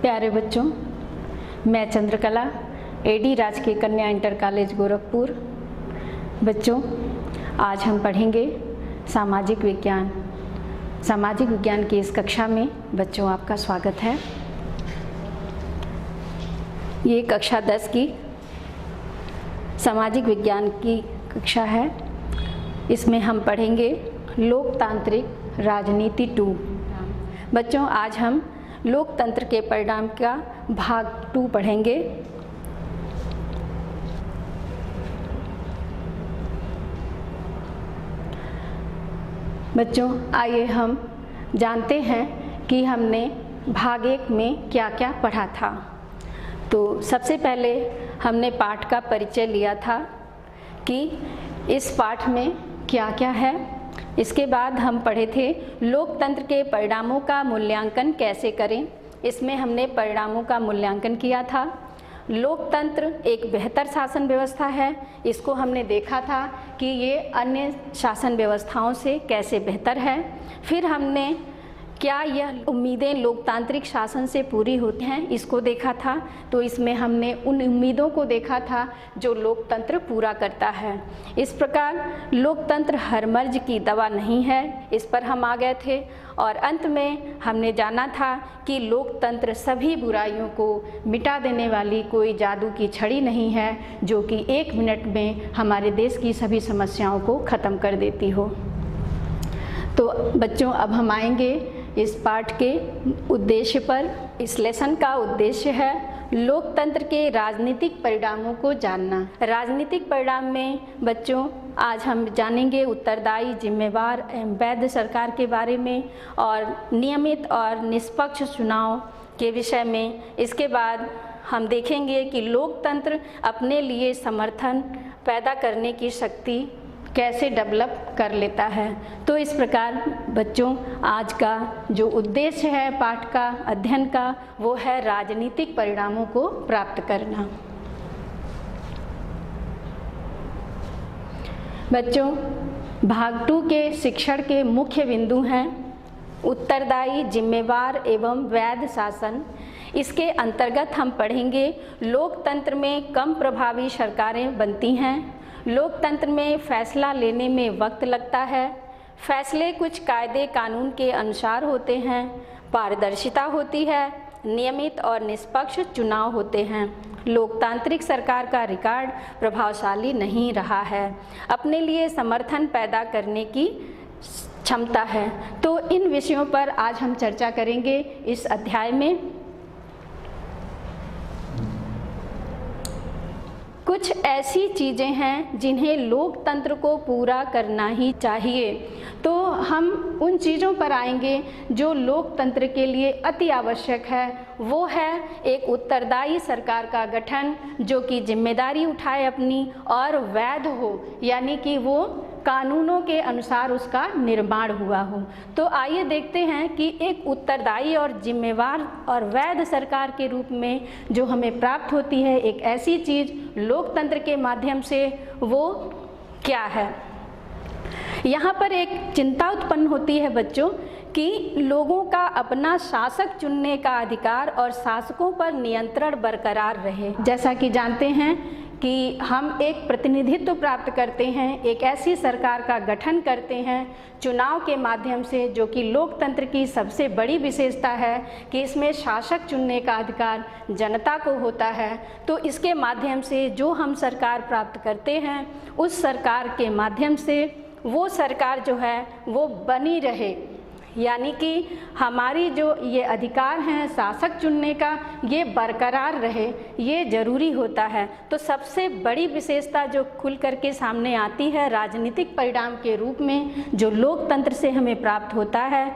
प्यारे बच्चों, मैं चंद्रकला, एडी राजकीय कन्या इंटर कॉलेज गोरखपुर। बच्चों, आज हम पढ़ेंगे सामाजिक विज्ञान। सामाजिक विज्ञान की इस कक्षा में बच्चों आपका स्वागत है। ये कक्षा 10 की सामाजिक विज्ञान की कक्षा है। इसमें हम पढ़ेंगे लोकतांत्रिक राजनीति 2। बच्चों, आज हम लोकतंत्र के परिणाम का भाग 2 पढ़ेंगे। बच्चों, आइए हम जानते हैं कि हमने भाग 1 में क्या क्या पढ़ा था। तो सबसे पहले हमने पाठ का परिचय लिया था कि इस पाठ में क्या क्या है। इसके बाद हम पढ़े थे लोकतंत्र के परिणामों का मूल्यांकन कैसे करें। इसमें हमने परिणामों का मूल्यांकन किया था। लोकतंत्र एक बेहतर शासन व्यवस्था है, इसको हमने देखा था कि ये अन्य शासन व्यवस्थाओं से कैसे बेहतर है। फिर हमने क्या यह उम्मीदें लोकतांत्रिक शासन से पूरी होती हैं, इसको देखा था। तो इसमें हमने उन उम्मीदों को देखा था जो लोकतंत्र पूरा करता है। इस प्रकार लोकतंत्र हर मर्ज की दवा नहीं है, इस पर हम आ गए थे। और अंत में हमने जाना था कि लोकतंत्र सभी बुराइयों को मिटा देने वाली कोई जादू की छड़ी नहीं है जो कि 1 मिनट में हमारे देश की सभी समस्याओं को ख़त्म कर देती हो। तो बच्चों, अब हम आएंगे इस पाठ के उद्देश्य पर। इस लेसन का उद्देश्य है लोकतंत्र के राजनीतिक परिणामों को जानना। राजनीतिक परिणाम में बच्चों आज हम जानेंगे उत्तरदायी, जिम्मेवार एवं वैध सरकार के बारे में और नियमित और निष्पक्ष चुनाव के विषय में। इसके बाद हम देखेंगे कि लोकतंत्र अपने लिए समर्थन पैदा करने की शक्ति कैसे डेवलप कर लेता है। तो इस प्रकार बच्चों, आज का जो उद्देश्य है पाठ का अध्ययन का, वो है राजनीतिक परिणामों को प्राप्त करना। बच्चों, भाग 2 के शिक्षण के मुख्य बिंदु हैं उत्तरदायी, जिम्मेवार एवं वैध शासन। इसके अंतर्गत हम पढ़ेंगे लोकतंत्र में कम प्रभावी सरकारें बनती हैं। लोकतंत्र में फैसला लेने में वक्त लगता है। फैसले कुछ कायदे कानून के अनुसार होते हैं। पारदर्शिता होती है। नियमित और निष्पक्ष चुनाव होते हैं। लोकतांत्रिक सरकार का रिकॉर्ड प्रभावशाली नहीं रहा है। अपने लिए समर्थन पैदा करने की क्षमता है। तो इन विषयों पर आज हम चर्चा करेंगे इस अध्याय में। कुछ ऐसी चीज़ें हैं जिन्हें लोकतंत्र को पूरा करना ही चाहिए। तो हम उन चीज़ों पर आएंगे जो लोकतंत्र के लिए अति आवश्यक है। वो है एक उत्तरदायी सरकार का गठन जो कि जिम्मेदारी उठाए अपनी और वैध हो, यानी कि वो कानूनों के अनुसार उसका निर्माण हुआ हो। तो आइए देखते हैं कि एक उत्तरदायी और जिम्मेवार और वैध सरकार के रूप में जो हमें प्राप्त होती है एक ऐसी चीज़ लोकतंत्र के माध्यम से, वो क्या है। यहाँ पर एक चिंता उत्पन्न होती है बच्चों कि लोगों का अपना शासक चुनने का अधिकार और शासकों पर नियंत्रण बरकरार रहे। जैसा कि जानते हैं कि हम एक प्रतिनिधित्व प्राप्त करते हैं, एक ऐसी सरकार का गठन करते हैं चुनाव के माध्यम से, जो कि लोकतंत्र की सबसे बड़ी विशेषता है कि इसमें शासक चुनने का अधिकार जनता को होता है। तो इसके माध्यम से जो हम सरकार प्राप्त करते हैं, उस सरकार के माध्यम से वो सरकार जो है वो बनी रहे, यानी कि हमारी जो ये अधिकार हैं शासक चुनने का, ये बरकरार रहे, ये ज़रूरी होता है। तो सबसे बड़ी विशेषता जो खुल करके सामने आती है राजनीतिक परिणाम के रूप में जो लोकतंत्र से हमें प्राप्त होता है,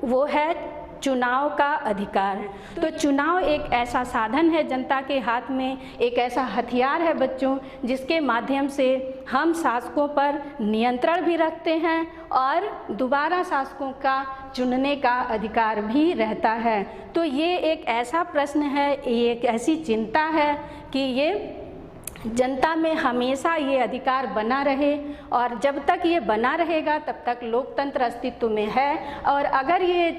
वो है चुनाव का अधिकार। तो चुनाव एक ऐसा साधन है जनता के हाथ में, एक ऐसा हथियार है बच्चों जिसके माध्यम से हम शासकों पर नियंत्रण भी रखते हैं और दोबारा शासकों का चुनने का अधिकार भी रहता है। तो ये एक ऐसा प्रश्न है, ये एक ऐसी चिंता है कि ये जनता में हमेशा ये अधिकार बना रहे, और जब तक ये बना रहेगा तब तक लोकतंत्र अस्तित्व में है। और अगर ये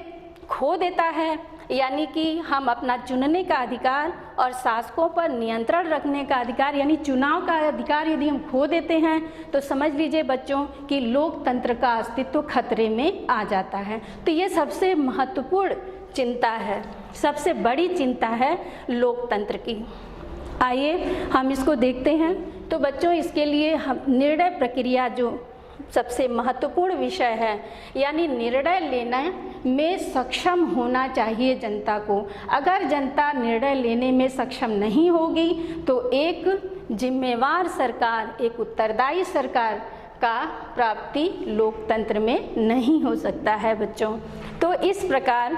खो देता है यानी कि हम अपना चुनने का अधिकार और शासकों पर नियंत्रण रखने का अधिकार यानी चुनाव का अधिकार यदि हम खो देते हैं तो समझ लीजिए बच्चों कि लोकतंत्र का अस्तित्व खतरे में आ जाता है। तो ये सबसे महत्वपूर्ण चिंता है, सबसे बड़ी चिंता है लोकतंत्र की। आइए हम इसको देखते हैं। तो बच्चों इसके लिए हम निर्णय प्रक्रिया जो सबसे महत्वपूर्ण विषय है यानी निर्णय लेने में सक्षम होना चाहिए जनता को। अगर जनता निर्णय लेने में सक्षम नहीं होगी तो एक जिम्मेवार सरकार, एक उत्तरदायी सरकार का प्राप्ति लोकतंत्र में नहीं हो सकता है बच्चों। तो इस प्रकार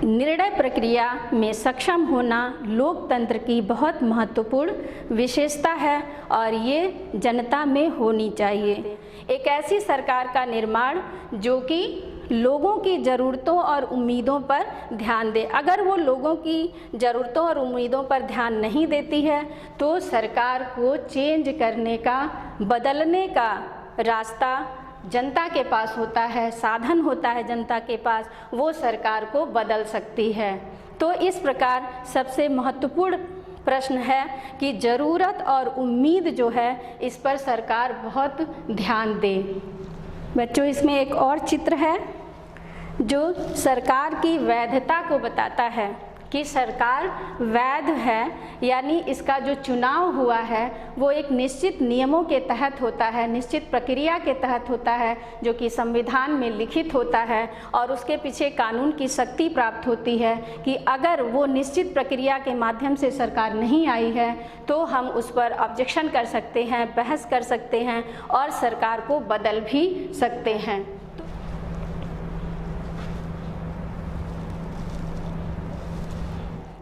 निर्णय प्रक्रिया में सक्षम होना लोकतंत्र की बहुत महत्वपूर्ण विशेषता है और ये जनता में होनी चाहिए। एक ऐसी सरकार का निर्माण जो कि लोगों की ज़रूरतों और उम्मीदों पर ध्यान दे। अगर वो लोगों की ज़रूरतों और उम्मीदों पर ध्यान नहीं देती है तो सरकार को चेंज करने का, बदलने का रास्ता जनता के पास होता है, साधन होता है जनता के पास, वो सरकार को बदल सकती है। तो इस प्रकार सबसे महत्वपूर्ण प्रश्न है कि ज़रूरत और उम्मीद जो है इस पर सरकार बहुत ध्यान दे। बच्चों इसमें एक और चित्र है जो सरकार की वैधता को बताता है कि सरकार वैध है, यानी इसका जो चुनाव हुआ है वो एक निश्चित नियमों के तहत होता है, निश्चित प्रक्रिया के तहत होता है जो कि संविधान में लिखित होता है और उसके पीछे कानून की शक्ति प्राप्त होती है कि अगर वो निश्चित प्रक्रिया के माध्यम से सरकार नहीं आई है तो हम उस पर ऑब्जेक्शन कर सकते हैं, बहस कर सकते हैं और सरकार को बदल भी सकते हैं।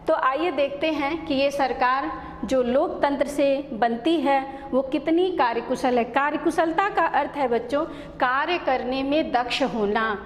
तो आइए देखते हैं कि ये सरकार जो लोकतंत्र से बनती है वो कितनी कार्यकुशल है। कार्यकुशलता का अर्थ है बच्चों कार्य करने में दक्ष होना।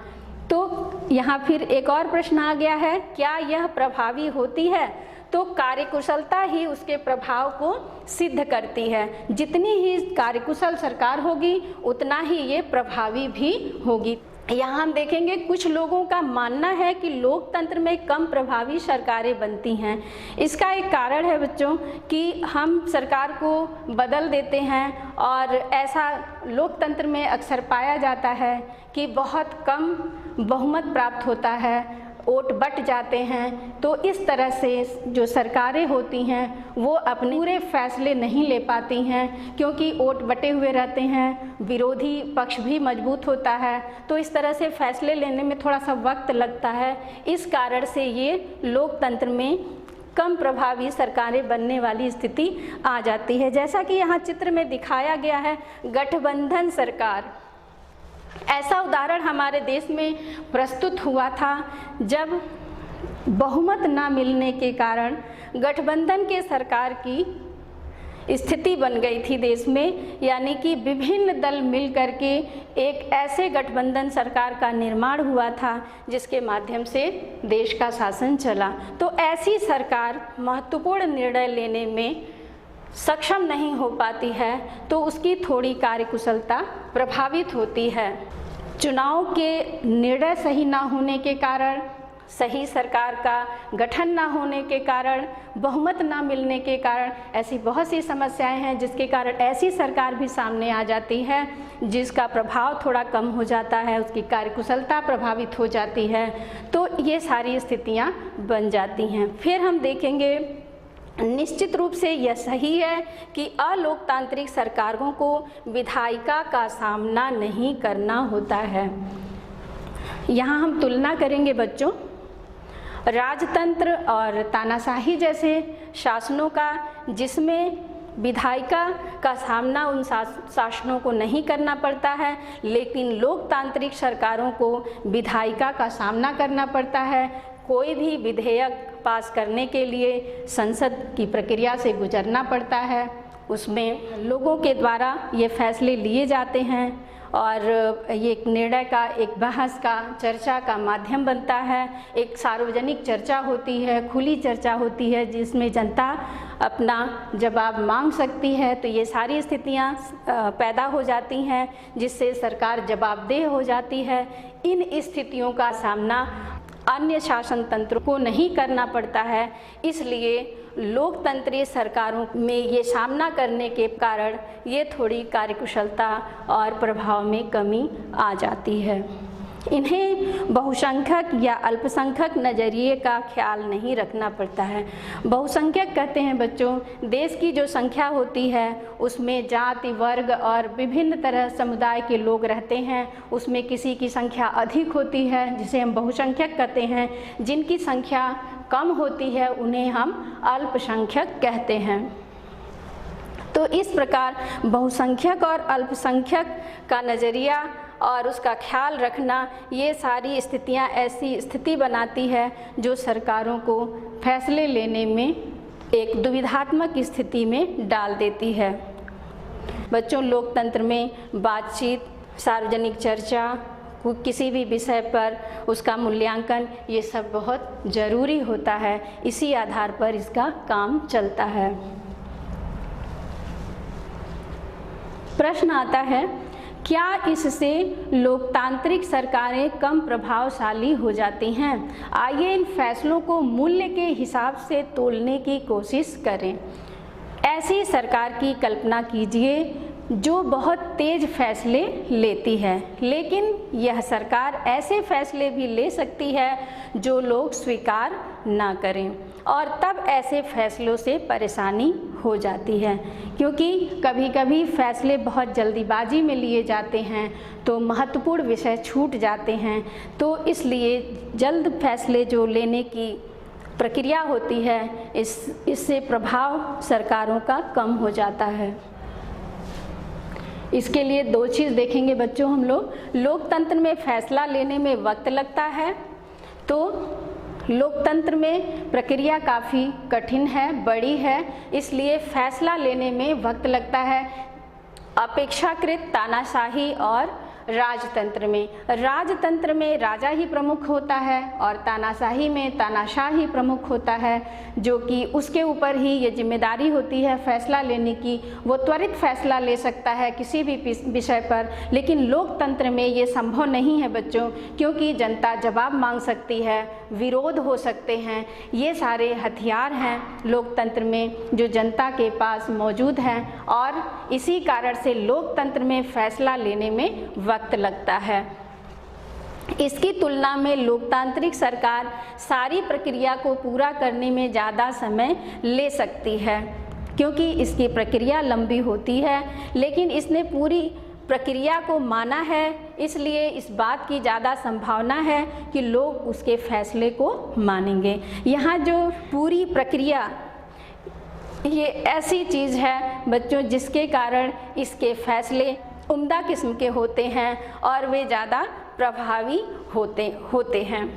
तो यहाँ फिर एक और प्रश्न आ गया है, क्या यह प्रभावी होती है? तो कार्यकुशलता ही उसके प्रभाव को सिद्ध करती है। जितनी ही कार्यकुशल सरकार होगी उतना ही ये प्रभावी भी होगी। यहाँ हम देखेंगे कुछ लोगों का मानना है कि लोकतंत्र में कम प्रभावी सरकारें बनती हैं। इसका एक कारण है बच्चों कि हम सरकार को बदल देते हैं और ऐसा लोकतंत्र में अक्सर पाया जाता है कि बहुत कम बहुमत प्राप्त होता है, वोट बट जाते हैं। तो इस तरह से जो सरकारें होती हैं वो अपने पूरे फैसले नहीं ले पाती हैं क्योंकि वोट बटे हुए रहते हैं, विरोधी पक्ष भी मजबूत होता है, तो इस तरह से फैसले लेने में थोड़ा सा वक्त लगता है। इस कारण से ये लोकतंत्र में कम प्रभावी सरकारें बनने वाली स्थिति आ जाती है। जैसा कि यहाँ चित्र में दिखाया गया है, गठबंधन सरकार, ऐसा उदाहरण हमारे देश में प्रस्तुत हुआ था जब बहुमत ना मिलने के कारण गठबंधन के सरकार की स्थिति बन गई थी देश में, यानी कि विभिन्न दल मिल करके एक ऐसे गठबंधन सरकार का निर्माण हुआ था जिसके माध्यम से देश का शासन चला। तो ऐसी सरकार महत्वपूर्ण निर्णय लेने में सक्षम नहीं हो पाती है तो उसकी थोड़ी कार्यकुशलता प्रभावित होती है। चुनाव के निर्णय सही ना होने के कारण, सही सरकार का गठन ना होने के कारण, बहुमत ना मिलने के कारण ऐसी बहुत सी समस्याएं हैं जिसके कारण ऐसी सरकार भी सामने आ जाती है जिसका प्रभाव थोड़ा कम हो जाता है, उसकी कार्यकुशलता प्रभावित हो जाती है। तो ये सारी स्थितियां बन जाती हैं। फिर हम देखेंगे निश्चित रूप से यह सही है कि अलोकतांत्रिक सरकारों को विधायिका का सामना नहीं करना होता है। यहाँ हम तुलना करेंगे बच्चों राजतंत्र और तानाशाही जैसे शासनों का, जिसमें विधायिका का सामना उन शासनों को नहीं करना पड़ता है, लेकिन लोकतांत्रिक सरकारों को विधायिका का सामना करना पड़ता है। कोई भी विधेयक पास करने के लिए संसद की प्रक्रिया से गुजरना पड़ता है, उसमें लोगों के द्वारा ये फैसले लिए जाते हैं और ये एक निर्णय का, एक बहस का, चर्चा का माध्यम बनता है। एक सार्वजनिक चर्चा होती है, खुली चर्चा होती है जिसमें जनता अपना जवाब मांग सकती है। तो ये सारी स्थितियां पैदा हो जाती हैं जिससे सरकार जवाबदेह हो जाती है। इन स्थितियों का सामना अन्य शासन तंत्र को नहीं करना पड़ता है। इसलिए लोकतंत्रीय सरकारों में ये सामना करने के कारण ये थोड़ी कार्यकुशलता और प्रभाव में कमी आ जाती है। इन्हें बहुसंख्यक या अल्पसंख्यक नज़रिए का ख्याल नहीं रखना पड़ता है। बहुसंख्यक कहते हैं बच्चों, देश की जो संख्या होती है उसमें जाति, वर्ग और विभिन्न तरह समुदाय के लोग रहते हैं, उसमें किसी की संख्या अधिक होती है जिसे हम बहुसंख्यक कहते हैं, जिनकी संख्या कम होती है उन्हें हम अल्पसंख्यक कहते हैं। तो इस प्रकार बहुसंख्यक और अल्पसंख्यक का नज़रिया और उसका ख्याल रखना, ये सारी स्थितियां ऐसी स्थिति बनाती है जो सरकारों को फैसले लेने में एक दुविधात्मक स्थिति में डाल देती है। बच्चों, लोकतंत्र में बातचीत, सार्वजनिक चर्चा, किसी भी विषय पर उसका मूल्यांकन, ये सब बहुत ज़रूरी होता है। इसी आधार पर इसका काम चलता है। प्रश्न आता है, क्या इससे लोकतांत्रिक सरकारें कम प्रभावशाली हो जाती हैं? आइए इन फैसलों को मूल्य के हिसाब से तोलने की कोशिश करें। ऐसी सरकार की कल्पना कीजिए जो बहुत तेज फैसले लेती है, लेकिन यह सरकार ऐसे फैसले भी ले सकती है जो लोग स्वीकार ना करें, और तब ऐसे फैसलों से परेशानी हो जाती है, क्योंकि कभी कभी फैसले बहुत जल्दीबाजी में लिए जाते हैं तो महत्वपूर्ण विषय छूट जाते हैं। तो इसलिए जल्द फैसले जो लेने की प्रक्रिया होती है, इससे प्रभाव सरकारों का कम हो जाता है। इसके लिए दो चीज़ देखेंगे बच्चों हम लोग। लोकतंत्र में फैसला लेने में वक्त लगता है, तो लोकतंत्र में प्रक्रिया काफ़ी कठिन है, बड़ी है, इसलिए फैसला लेने में वक्त लगता है। अपेक्षाकृत तानाशाही और राजतंत्र में राजा ही प्रमुख होता है और तानाशाही में तानाशाह ही प्रमुख होता है, जो कि उसके ऊपर ही ये जिम्मेदारी होती है फैसला लेने की। वो त्वरित फैसला ले सकता है किसी भी विषय पर, लेकिन लोकतंत्र में ये संभव नहीं है बच्चों, क्योंकि जनता जवाब मांग सकती है, विरोध हो सकते हैं। ये सारे हथियार हैं लोकतंत्र में जो जनता के पास मौजूद हैं, और इसी कारण से लोकतंत्र में फैसला लेने में वक्त लगता है। इसकी तुलना में लोकतांत्रिक सरकार सारी प्रक्रिया को पूरा करने में ज़्यादा समय ले सकती है, क्योंकि इसकी प्रक्रिया लंबी होती है, लेकिन इसने पूरी प्रक्रिया को माना है, इसलिए इस बात की ज़्यादा संभावना है कि लोग उसके फैसले को मानेंगे। यहाँ जो पूरी प्रक्रिया, ये ऐसी चीज़ है बच्चों जिसके कारण इसके फैसले उम्दा किस्म के होते हैं और वे ज़्यादा प्रभावी होते हैं।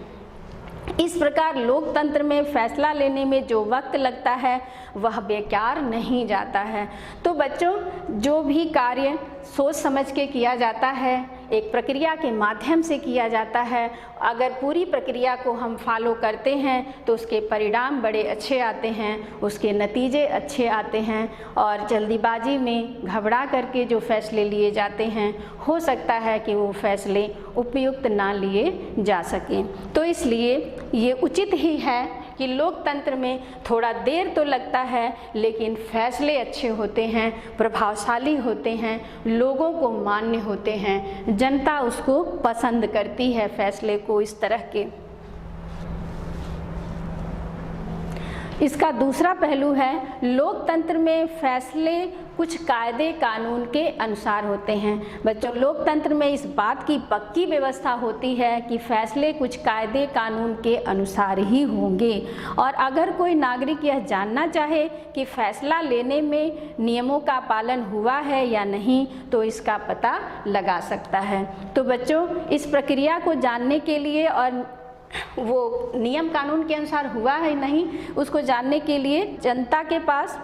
इस प्रकार लोकतंत्र में फैसला लेने में जो वक्त लगता है वह बेकार नहीं जाता है। तो बच्चों, जो भी कार्य सोच समझ के किया जाता है, एक प्रक्रिया के माध्यम से किया जाता है, अगर पूरी प्रक्रिया को हम फॉलो करते हैं तो उसके परिणाम बड़े अच्छे आते हैं, उसके नतीजे अच्छे आते हैं। और जल्दीबाजी में घबरा करके जो फैसले लिए जाते हैं, हो सकता है कि वो फैसले उपयुक्त ना लिए जा सकें। तो इसलिए ये उचित ही है कि लोकतंत्र में थोड़ा देर तो लगता है, लेकिन फैसले अच्छे होते हैं, प्रभावशाली होते हैं, लोगों को मान्य होते हैं, जनता उसको पसंद करती है फैसले को इस तरह के। इसका दूसरा पहलू है, लोकतंत्र में फैसले कुछ कायदे कानून के अनुसार होते हैं। बच्चों, लोकतंत्र में इस बात की पक्की व्यवस्था होती है कि फैसले कुछ कायदे कानून के अनुसार ही होंगे, और अगर कोई नागरिक यह जानना चाहे कि फैसला लेने में नियमों का पालन हुआ है या नहीं, तो इसका पता लगा सकता है। तो बच्चों, इस प्रक्रिया को जानने के लिए और वो नियम कानून के अनुसार हुआ है नहीं, उसको जानने के लिए जनता के पास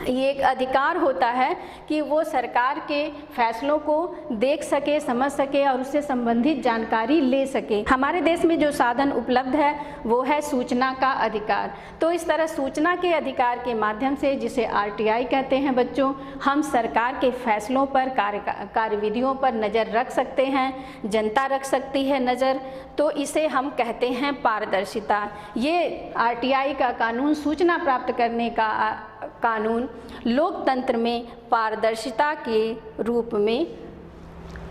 ये एक अधिकार होता है कि वो सरकार के फैसलों को देख सके, समझ सके और उससे संबंधित जानकारी ले सके। हमारे देश में जो साधन उपलब्ध है वो है सूचना का अधिकार। तो इस तरह सूचना के अधिकार के माध्यम से, जिसे RTI कहते हैं बच्चों, हम सरकार के फैसलों पर, कार्यविधियों पर नज़र रख सकते हैं, जनता रख सकती है नज़र। तो इसे हम कहते हैं पारदर्शिता। ये RTI का कानून, सूचना प्राप्त करने का कानून, लोकतंत्र में पारदर्शिता के रूप में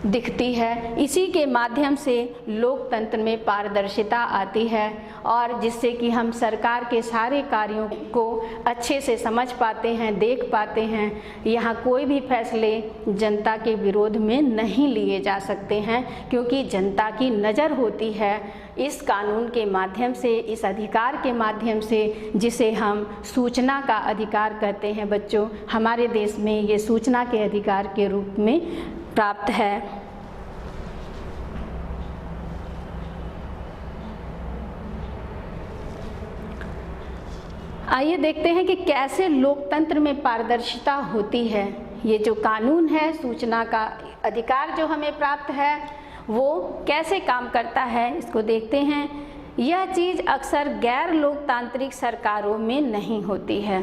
दिखती है। इसी के माध्यम से लोकतंत्र में पारदर्शिता आती है और जिससे कि हम सरकार के सारे कार्यों को अच्छे से समझ पाते हैं, देख पाते हैं। यहाँ कोई भी फैसले जनता के विरोध में नहीं लिए जा सकते हैं, क्योंकि जनता की नज़र होती है इस कानून के माध्यम से, इस अधिकार के माध्यम से, जिसे हम सूचना का अधिकार कहते हैं बच्चों। हमारे देश में ये सूचना के अधिकार के रूप में प्राप्त है। आइए देखते हैं कि कैसे लोकतंत्र में पारदर्शिता होती है। ये जो कानून है, सूचना का अधिकार जो हमें प्राप्त है, वो कैसे काम करता है, इसको देखते हैं। यह चीज़ अक्सर गैर लोकतांत्रिक सरकारों में नहीं होती है।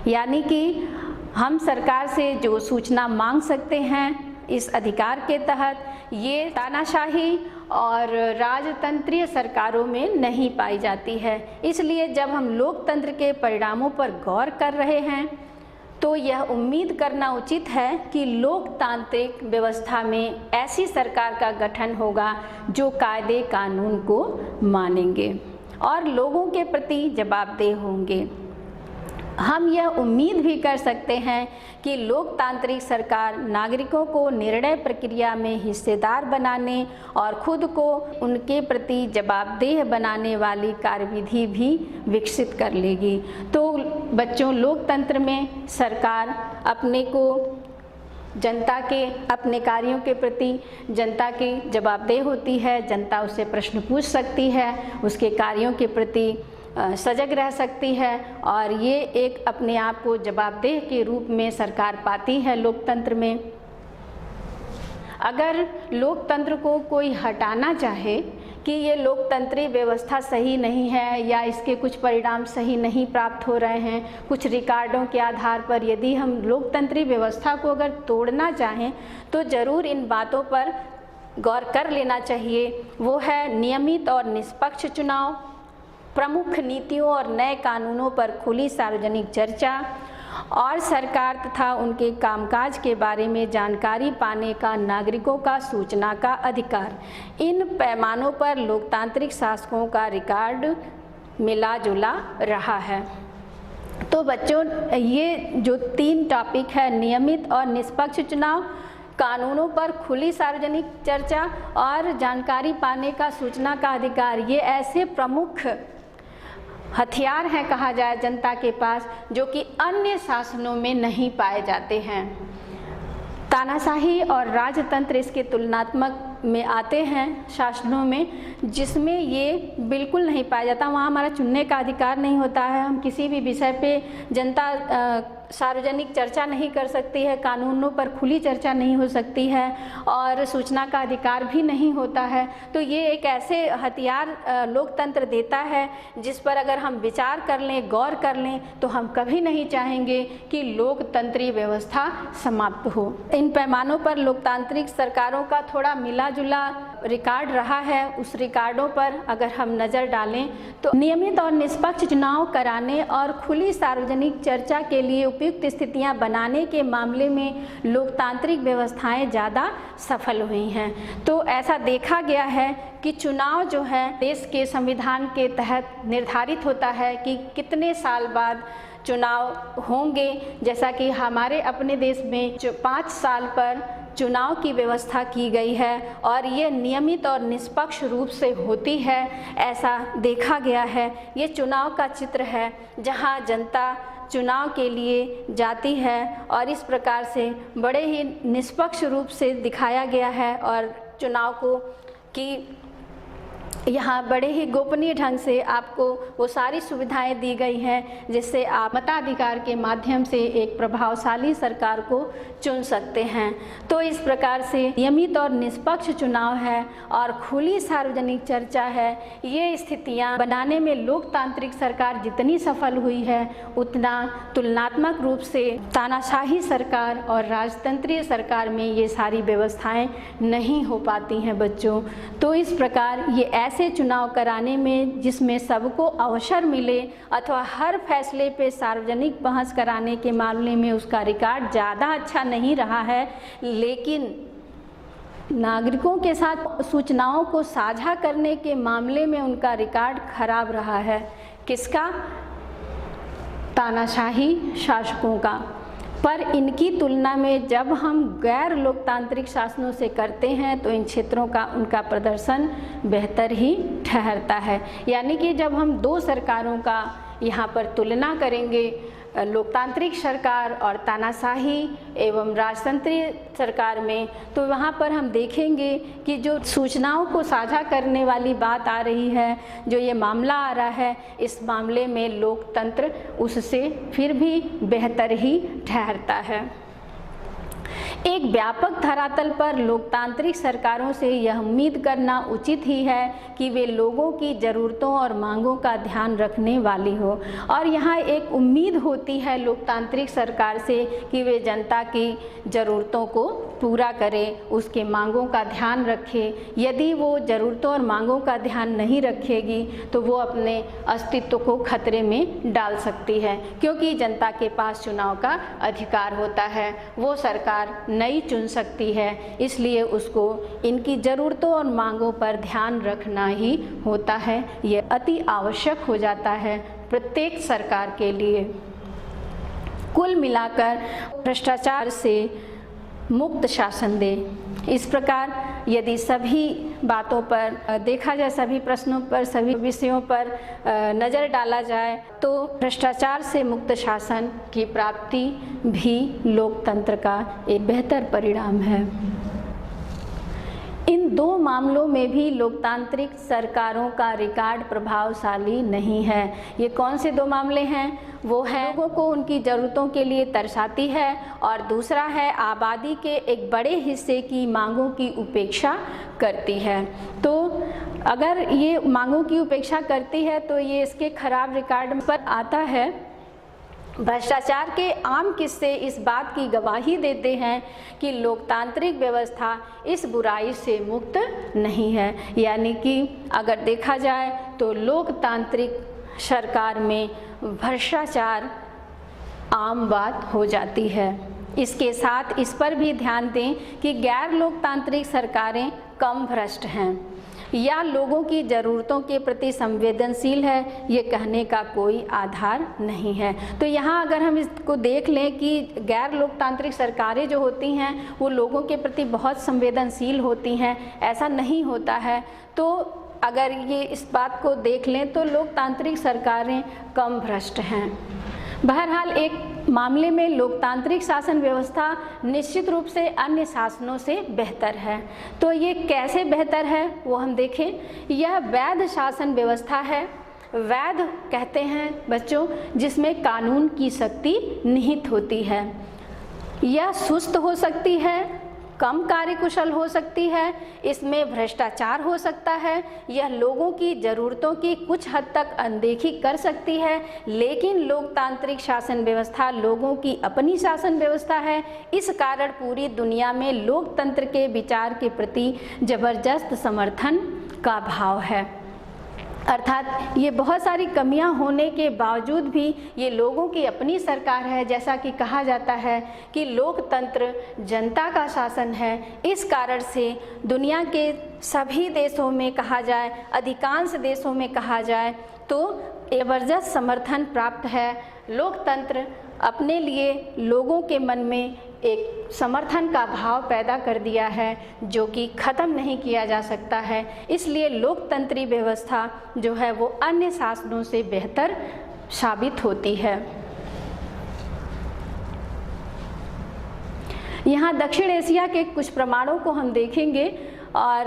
यानी कि हम सरकार से जो सूचना मांग सकते हैं इस अधिकार के तहत, ये तानाशाही और राजतंत्रीय सरकारों में नहीं पाई जाती है। इसलिए जब हम लोकतंत्र के परिणामों पर गौर कर रहे हैं तो यह उम्मीद करना उचित है कि लोकतांत्रिक व्यवस्था में ऐसी सरकार का गठन होगा जो कायदे कानून को मानेंगे और लोगों के प्रति जवाबदेह होंगे। हम यह उम्मीद भी कर सकते हैं कि लोकतांत्रिक सरकार नागरिकों को निर्णय प्रक्रिया में हिस्सेदार बनाने और खुद को उनके प्रति जवाबदेह बनाने वाली कार्यविधि भी विकसित कर लेगी। तो बच्चों, लोकतंत्र में सरकार अपने को जनता के, अपने कार्यों के प्रति जनता की जवाबदेह होती है। जनता उससे प्रश्न पूछ सकती है, उसके कार्यों के प्रति सजग रह सकती है और ये एक अपने आप को जवाबदेह के रूप में सरकार पाती है लोकतंत्र में। अगर लोकतंत्र को कोई हटाना चाहे कि ये लोकतंत्री व्यवस्था सही नहीं है या इसके कुछ परिणाम सही नहीं प्राप्त हो रहे हैं, कुछ रिकॉर्डों के आधार पर यदि हम लोकतंत्री व्यवस्था को अगर तोड़ना चाहें तो ज़रूर इन बातों पर गौर कर लेना चाहिए। वो है नियमित और निष्पक्ष चुनाव, प्रमुख नीतियों और नए कानूनों पर खुली सार्वजनिक चर्चा और सरकार तथा उनके कामकाज के बारे में जानकारी पाने का नागरिकों का सूचना का अधिकार। इन पैमानों पर लोकतांत्रिक शासकों का रिकॉर्ड मिला जुला रहा है। तो बच्चों, ये जो 3 टॉपिक है, नियमित और निष्पक्ष चुनाव, कानूनों पर खुली सार्वजनिक चर्चा और जानकारी पाने का सूचना का अधिकार, ये ऐसे प्रमुख हथियार हैं कहा जाए जनता के पास, जो कि अन्य शासनों में नहीं पाए जाते हैं। तानाशाही और राजतंत्र इसके तुलनात्मक में आते हैं शासनों में, जिसमें ये बिल्कुल नहीं पाया जाता। वहाँ हमारा चुनने का अधिकार नहीं होता है, हम किसी भी विषय पे जनता सार्वजनिक चर्चा नहीं कर सकती है, कानूनों पर खुली चर्चा नहीं हो सकती है और सूचना का अधिकार भी नहीं होता है। तो ये एक ऐसे हथियार लोकतंत्र देता है जिस पर अगर हम विचार कर लें, गौर कर लें, तो हम कभी नहीं चाहेंगे कि लोकतंत्री व्यवस्था समाप्त हो। इन पैमानों पर लोकतांत्रिक सरकारों का थोड़ा मिला जुला रिकॉर्ड रहा है। उस रिकॉर्डों पर अगर हम नज़र डालें तो नियमित और निष्पक्ष चुनाव कराने और खुली सार्वजनिक चर्चा के लिए उपयुक्त स्थितियां बनाने के मामले में लोकतांत्रिक व्यवस्थाएं ज़्यादा सफल हुई हैं। तो ऐसा देखा गया है कि चुनाव जो है देश के संविधान के तहत निर्धारित होता है कि कितने साल बाद चुनाव होंगे। जैसा कि हमारे अपने देश में 5 साल पर चुनाव की व्यवस्था की गई है और ये नियमित और निष्पक्ष रूप से होती है, ऐसा देखा गया है। ये चुनाव का चित्र है जहां जनता चुनाव के लिए जाती है और इस प्रकार से बड़े ही निष्पक्ष रूप से दिखाया गया है और चुनाव को कि यहाँ बड़े ही गोपनीय ढंग से आपको वो सारी सुविधाएं दी गई हैं जिससे आप मताधिकार के माध्यम से एक प्रभावशाली सरकार को चुन सकते हैं। तो इस प्रकार से नियमित और निष्पक्ष चुनाव है और खुली सार्वजनिक चर्चा है, ये स्थितियाँ बनाने में लोकतांत्रिक सरकार जितनी सफल हुई है उतना तुलनात्मक रूप से तानाशाही सरकार और राजतंत्रीय सरकार में ये सारी व्यवस्थाएं नहीं हो पाती हैं बच्चों। तो इस प्रकार ये ऐसे चुनाव कराने में जिसमें सबको अवसर मिले अथवा हर फैसले पे सार्वजनिक बहस कराने के मामले में उसका रिकॉर्ड ज़्यादा अच्छा नहीं रहा है, लेकिन नागरिकों के साथ सूचनाओं को साझा करने के मामले में उनका रिकॉर्ड खराब रहा है। किसका? तानाशाही शासकों का। पर इनकी तुलना में जब हम गैर लोकतांत्रिक शासनों से करते हैं तो इन क्षेत्रों का उनका प्रदर्शन बेहतर ही ठहरता है। यानी कि जब हम दो सरकारों का यहाँ पर तुलना करेंगे, लोकतांत्रिक सरकार और तानाशाही एवं राजतंत्रीय सरकार में, तो वहाँ पर हम देखेंगे कि जो सूचनाओं को साझा करने वाली बात आ रही है, जो ये मामला आ रहा है, इस मामले में लोकतंत्र उससे फिर भी बेहतर ही ठहरता है। एक व्यापक धरातल पर लोकतांत्रिक सरकारों से यह उम्मीद करना उचित ही है कि वे लोगों की ज़रूरतों और मांगों का ध्यान रखने वाली हो। और यहाँ एक उम्मीद होती है लोकतांत्रिक सरकार से कि वे जनता की ज़रूरतों को पूरा करे, उसके मांगों का ध्यान रखे। यदि वो ज़रूरतों और मांगों का ध्यान नहीं रखेगी तो वो अपने अस्तित्व को खतरे में डाल सकती है, क्योंकि जनता के पास चुनाव का अधिकार होता है। वो सरकार नई चुन सकती है, इसलिए उसको इनकी ज़रूरतों और मांगों पर ध्यान रखना ही होता है। ये अति आवश्यक हो जाता है प्रत्येक सरकार के लिए। कुल मिलाकर भ्रष्टाचार से मुक्त शासन दे। इस प्रकार यदि सभी बातों पर देखा जाए, सभी प्रश्नों पर, सभी विषयों पर नज़र डाला जाए तो भ्रष्टाचार से मुक्त शासन की प्राप्ति भी लोकतंत्र का एक बेहतर परिणाम है। इन दो मामलों में भी लोकतांत्रिक सरकारों का रिकॉर्ड प्रभावशाली नहीं है। ये कौन से दो मामले हैं? वो है लोगों को उनकी ज़रूरतों के लिए तरसाती है और दूसरा है आबादी के एक बड़े हिस्से की मांगों की उपेक्षा करती है। तो अगर ये मांगों की उपेक्षा करती है तो ये इसके खराब रिकॉर्ड पर आता है। भ्रष्टाचार के आम किस्से इस बात की गवाही देते हैं कि लोकतांत्रिक व्यवस्था इस बुराई से मुक्त नहीं है। यानी कि अगर देखा जाए तो लोकतांत्रिक सरकार में भ्रष्टाचार आम बात हो जाती है। इसके साथ इस पर भी ध्यान दें कि गैर लोकतांत्रिक सरकारें कम भ्रष्ट हैं या लोगों की ज़रूरतों के प्रति संवेदनशील है, ये कहने का कोई आधार नहीं है। तो यहाँ अगर हम इसको देख लें कि गैर लोकतांत्रिक सरकारें जो होती हैं वो लोगों के प्रति बहुत संवेदनशील होती हैं, ऐसा नहीं होता है। तो अगर ये इस बात को देख लें तो लोकतांत्रिक सरकारें कम भ्रष्ट हैं। बहरहाल एक मामले में लोकतांत्रिक शासन व्यवस्था निश्चित रूप से अन्य शासनों से बेहतर है। तो ये कैसे बेहतर है वो हम देखें। यह वैध शासन व्यवस्था है। वैध कहते हैं बच्चों जिसमें कानून की शक्ति निहित होती है। यह सुस्त हो सकती है, कम कार्यकुशल हो सकती है, इसमें भ्रष्टाचार हो सकता है, यह लोगों की ज़रूरतों की कुछ हद तक अनदेखी कर सकती है। लेकिन लोकतांत्रिक शासन व्यवस्था लोगों की अपनी शासन व्यवस्था है। इस कारण पूरी दुनिया में लोकतंत्र के विचार के प्रति ज़बरदस्त समर्थन का भाव है। अर्थात ये बहुत सारी कमियां होने के बावजूद भी ये लोगों की अपनी सरकार है। जैसा कि कहा जाता है कि लोकतंत्र जनता का शासन है। इस कारण से दुनिया के सभी देशों में कहा जाए, अधिकांश देशों में कहा जाए तो ज़बरदस्त समर्थन प्राप्त है। लोकतंत्र अपने लिए लोगों के मन में एक समर्थन का भाव पैदा कर दिया है जो कि ख़त्म नहीं किया जा सकता है। इसलिए लोकतंत्री व्यवस्था जो है वो अन्य शासनों से बेहतर साबित होती है। यहाँ दक्षिण एशिया के कुछ प्रमाणों को हम देखेंगे और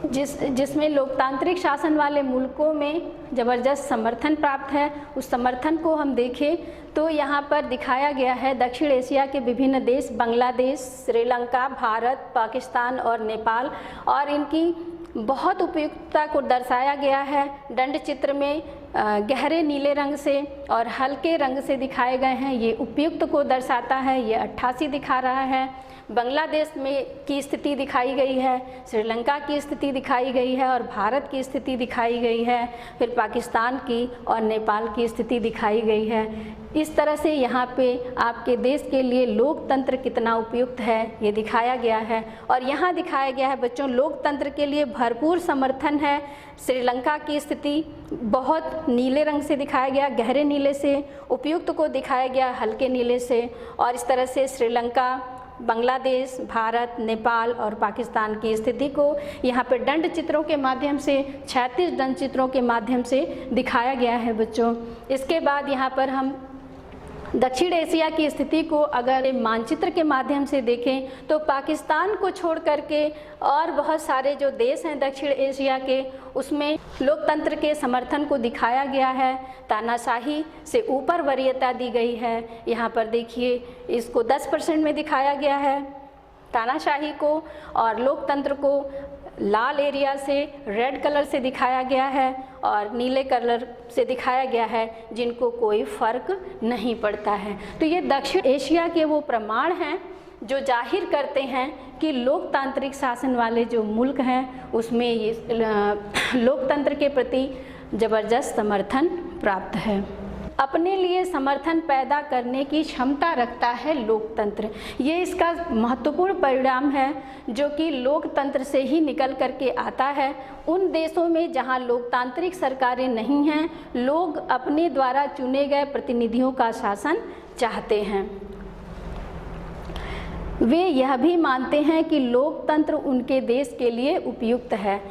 जिसमें लोकतांत्रिक शासन वाले मुल्कों में ज़बरदस्त समर्थन प्राप्त है, उस समर्थन को हम देखें तो यहाँ पर दिखाया गया है दक्षिण एशिया के विभिन्न देश, बांग्लादेश, श्रीलंका, भारत, पाकिस्तान और नेपाल, और इनकी बहुत उपयुक्तता को दर्शाया गया है। दंड चित्र में गहरे नीले रंग से और हल्के रंग से दिखाए गए हैं, ये उपयुक्त को दर्शाता है। ये 88 दिखा रहा है। बांग्लादेश में की स्थिति दिखाई गई है, श्रीलंका की स्थिति दिखाई गई है और भारत की स्थिति दिखाई गई है, फिर पाकिस्तान की और नेपाल की स्थिति दिखाई गई है। इस तरह से यहाँ पे आपके देश के लिए लोकतंत्र कितना उपयुक्त है ये दिखाया गया है। और यहाँ दिखाया गया है बच्चों, लोकतंत्र के लिए भरपूर समर्थन है। श्रीलंका की स्थिति बहुत नीले रंग से दिखाया गया, गहरे नीले से, उपयुक्त को दिखाया गया हल्के नीले से, और इस तरह से श्रीलंका, बांग्लादेश, भारत, नेपाल और पाकिस्तान की स्थिति को यहाँ पर दंड चित्रों के माध्यम से, 36 दंड चित्रों के माध्यम से दिखाया गया है बच्चों। इसके बाद यहाँ पर हम दक्षिण एशिया की स्थिति को अगर मानचित्र के माध्यम से देखें तो पाकिस्तान को छोड़ करके और बहुत सारे जो देश हैं दक्षिण एशिया के, उसमें लोकतंत्र के समर्थन को दिखाया गया है। तानाशाही से ऊपर वरीयता दी गई है। यहाँ पर देखिए, इसको 10% में दिखाया गया है तानाशाही को, और लोकतंत्र को लाल एरिया से, रेड कलर से दिखाया गया है और नीले कलर से दिखाया गया है, जिनको कोई फ़र्क नहीं पड़ता है। तो ये दक्षिण एशिया के वो प्रमाण हैं जो जाहिर करते हैं कि लोकतांत्रिक शासन वाले जो मुल्क हैं उसमें ये लोकतंत्र के प्रति ज़बरदस्त समर्थन प्राप्त है। अपने लिए समर्थन पैदा करने की क्षमता रखता है लोकतंत्र। ये इसका महत्वपूर्ण परिणाम है जो कि लोकतंत्र से ही निकल करके आता है। उन देशों में जहां लोकतांत्रिक सरकारें नहीं हैं, लोग अपने द्वारा चुने गए प्रतिनिधियों का शासन चाहते हैं। वे यह भी मानते हैं कि लोकतंत्र उनके देश के लिए उपयुक्त है।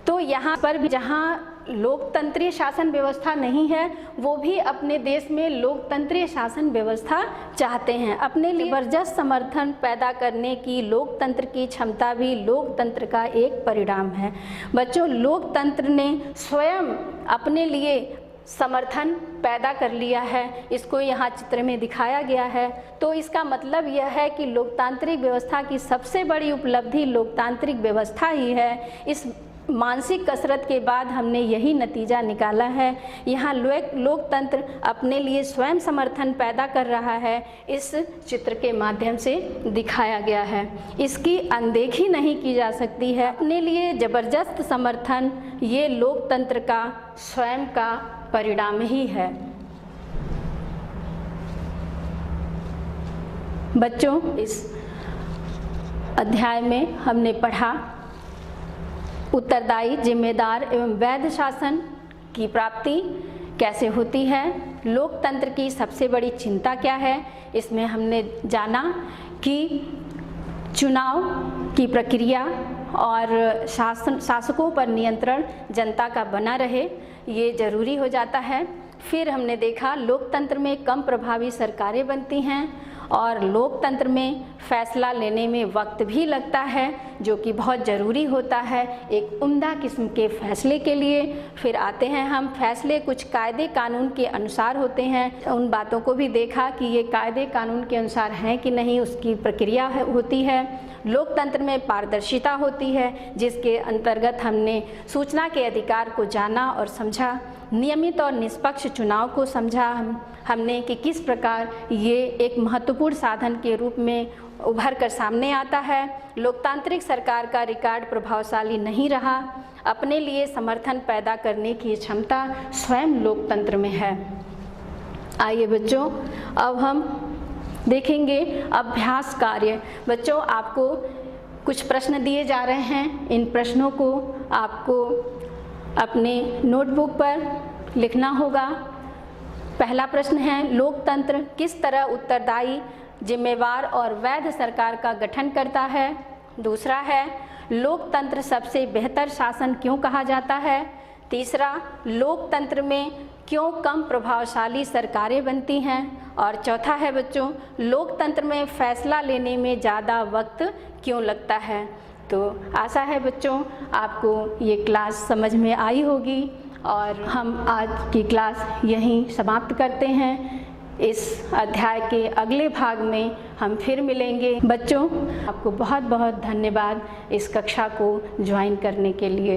तो यहाँ पर भी जहाँ लोकतंत्रीय शासन व्यवस्था नहीं है, वो भी अपने देश में लोकतंत्रीय शासन व्यवस्था चाहते हैं। अपने लिए जबरदस्त समर्थन पैदा करने की लोकतंत्र की क्षमता भी लोकतंत्र का एक परिणाम है। बच्चों, लोकतंत्र ने स्वयं अपने लिए समर्थन पैदा कर लिया है, इसको यहाँ चित्र में दिखाया गया है। तो इसका मतलब यह है कि लोकतांत्रिक व्यवस्था की सबसे बड़ी उपलब्धि लोकतांत्रिक व्यवस्था ही है। इस मानसिक कसरत के बाद हमने यही नतीजा निकाला है। यहाँ लोकतंत्र अपने लिए स्वयं समर्थन पैदा कर रहा है, इस चित्र के माध्यम से दिखाया गया है। इसकी अनदेखी नहीं की जा सकती है। अपने लिए ज़बरदस्त समर्थन ये लोकतंत्र का स्वयं का परिणाम ही है। बच्चों, इस अध्याय में हमने पढ़ा उत्तरदायी, जिम्मेदार एवं वैध शासन की प्राप्ति कैसे होती है, लोकतंत्र की सबसे बड़ी चिंता क्या है। इसमें हमने जाना कि चुनाव की प्रक्रिया और शासकों पर नियंत्रण जनता का बना रहे, ये जरूरी हो जाता है। फिर हमने देखा लोकतंत्र में कम प्रभावी सरकारें बनती हैं और लोकतंत्र में फैसला लेने में वक्त भी लगता है, जो कि बहुत ज़रूरी होता है एक उम्दा किस्म के फैसले के लिए। फिर आते हैं हम फैसले कुछ कायदे कानून के अनुसार होते हैं, उन बातों को भी देखा कि ये कायदे कानून के अनुसार हैं कि नहीं, उसकी प्रक्रिया होती है। लोकतंत्र में पारदर्शिता होती है, जिसके अंतर्गत हमने सूचना के अधिकार को जाना और समझा। नियमित और निष्पक्ष चुनाव को समझा हमने कि किस प्रकार ये एक महत्वपूर्ण साधन के रूप में उभर कर सामने आता है। लोकतांत्रिक सरकार का रिकॉर्ड प्रभावशाली नहीं रहा। अपने लिए समर्थन पैदा करने की क्षमता स्वयं लोकतंत्र में है। आइए बच्चों, अब हम देखेंगे अभ्यास कार्य। बच्चों, आपको कुछ प्रश्न दिए जा रहे हैं। इन प्रश्नों को आपको अपने नोटबुक पर लिखना होगा। पहला प्रश्न है, लोकतंत्र किस तरह उत्तरदायी, जिम्मेवार और वैध सरकार का गठन करता है। दूसरा है, लोकतंत्र सबसे बेहतर शासन क्यों कहा जाता है। तीसरा, लोकतंत्र में क्यों कम प्रभावशाली सरकारें बनती हैं। और चौथा है बच्चों, लोकतंत्र में फैसला लेने में ज़्यादा वक्त क्यों लगता है। तो आशा है बच्चों आपको ये क्लास समझ में आई होगी और हम आज की क्लास यहीं समाप्त करते हैं। इस अध्याय के अगले भाग में हम फिर मिलेंगे। बच्चों आपको बहुत बहुत धन्यवाद इस कक्षा को ज्वाइन करने के लिए।